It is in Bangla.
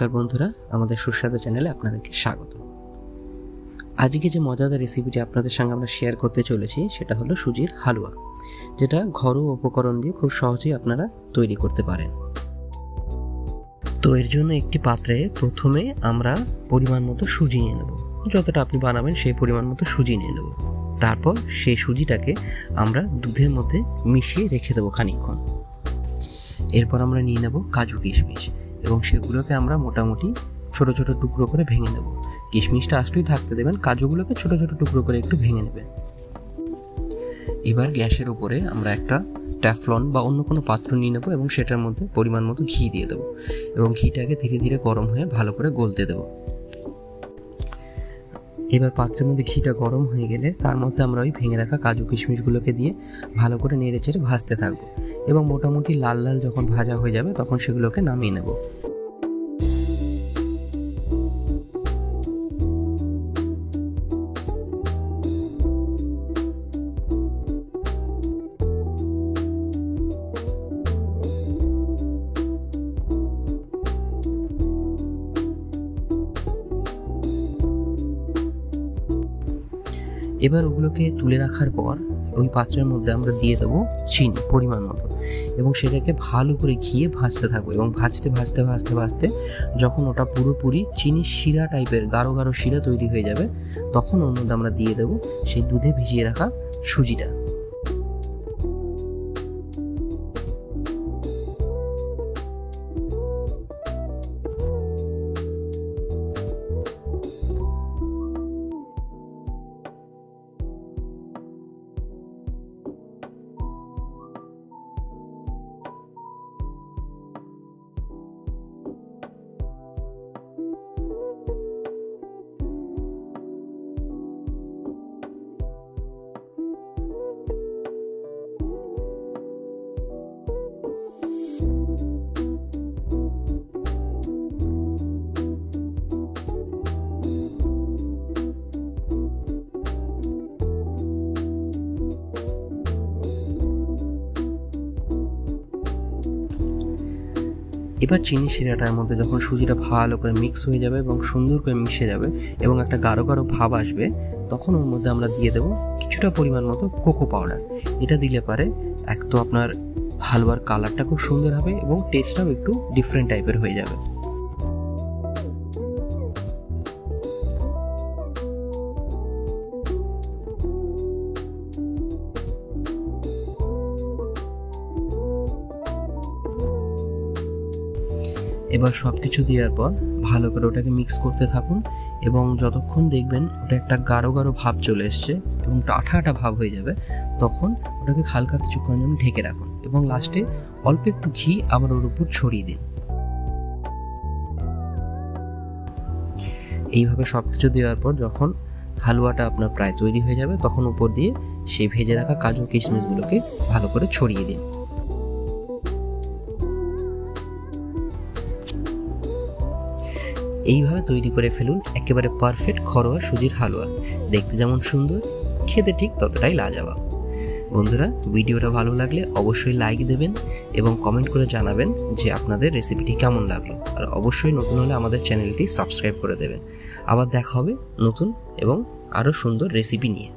নমস্কার বন্ধুরা, আমাদের সুস্বাদু চ্যানেলে আপনাদেরকে স্বাগত। আজকে যে মজাদার রেসিপিটি আপনাদের সঙ্গে আমরা শেয়ার করতে চলেছি সেটা হলো সুজির হালুয়া, যেটা ঘরোয়া উপকরণ দিয়ে খুব সহজেই আপনারা তৈরি করতে পারেন। তো এর জন্য একটি পাত্রে প্রথমে আমরা পরিমাণ মতো সুজি নিয়ে নেব। যতটা আপনি বানাবেন সেই পরিমাণ মতো সুজি নিয়ে নেব। তারপর সেই সুজিটাকে আমরা দুধের মধ্যে মিশিয়ে রেখে দেবো খানিকক্ষণ। এরপর আমরা নিয়ে নেব কাজু কিশমিশ এবং সেগুলোকে আমরা মোটামুটি ছোট ছোট টুকরো করে ভেঙে নেব। কিশমিশটা আস্তেই থাকতে দেবেন, কাজুগুলোকে ছোট ছোট টুকরো করে একটু ভেঙে নেবেন। এবার গ্যাসের উপরে আমরা একটা ট্যাফলন বা অন্য কোনো পাত্র নিয়ে নেব এবং সেটার মধ্যে পরিমাণ মতো ঘি দিয়ে দেবো এবং ঘিটাকে ধীরে ধীরে গরম হয়ে ভালো করে গলতে দেবো। এবার পাত্রের মধ্যে ঘিটা গরম হয়ে গেলে তার মধ্যে আমরা ওই ভেঙে রাখা কাজু কিশমিশগুলোকে দিয়ে ভালো করে নেড়ে চেড়ে ভাজতে থাকবো এবং মোটামুটি লাল লাল যখন ভাজা হয়ে যাবে তখন সেগুলোকে নামিয়ে নেব। এবার ওগুলোকে তুলে রাখার পর ওই পাত্রের মধ্যে আমরা দিয়ে দেবো চিনি পরিমাণ মতো এবং সেটাকে ভালো করে ঘিয়ে ভাজতে থাকবো এবং ভাজতে ভাজতে ভাজতে ভাজতে যখন ওটা পুরোপুরি চিনির শিরা টাইপের গাঢ় গাঢ় শিরা তৈরি হয়ে যাবে তখন ওর মধ্যে আমরা দিয়ে দেবো সেই দুধে ভিজিয়ে রাখা সুজিটা। এবার চিনি শিরাটার মধ্যে যখন সুজিটা ভালো করে মিক্স হয়ে যাবে এবং সুন্দর করে মিশে যাবে এবং একটা গাঢ় গাঢ় ভাব আসবে তখন ওর মধ্যে আমরা দিয়ে দেবো কিছুটা পরিমাণ মতো কোকো পাউডার। এটা দিলে পারে এক তো আপনার হালুয়ার কালারটা খুব সুন্দর হবে এবং টেস্টটাও একটু ডিফারেন্ট টাইপের হয়ে যাবে। এবার সব কিছু দেওয়ার পর ভালো করে ওটাকে মিক্স করতে থাকুন এবং যতক্ষণ দেখবেন ওটা একটা গাঢ় গাঢ় ভাব চলে এসছে এবং আঠা আঠা ভাব হয়ে যাবে তখন ওটাকে হালকা কিছুক্ষণ জন্য ঢেকে রাখুন এবং লাস্টে অল্প একটু ঘি আবার ওর উপর ছড়িয়ে দিন। এইভাবে সব কিছু দেওয়ার পর যখন হালুয়াটা আপনার প্রায় তৈরি হয়ে যাবে তখন উপর দিয়ে সেই ভেজে রাখা কাজু কিশমিশগুলোকে ভালো করে ছড়িয়ে দিন। এইভাবে তৈরি করে ফেলুন একেবারে পারফেক্ট ঘরোয়া সুজির হালুয়া। দেখতে যেমন সুন্দর, খেতে ঠিক ততটাই লাজবাব। বন্ধুরা, ভিডিওটা ভালো লাগলে অবশ্যই লাইক দেবেন এবং কমেন্ট করে জানাবেন যে আপনাদের রেসিপিটি কেমন লাগলো। আর অবশ্যই নতুন হলে আমাদের চ্যানেলটি সাবস্ক্রাইব করে দেবেন। আবার দেখা হবে নতুন এবং আরও সুন্দর রেসিপি নিয়ে।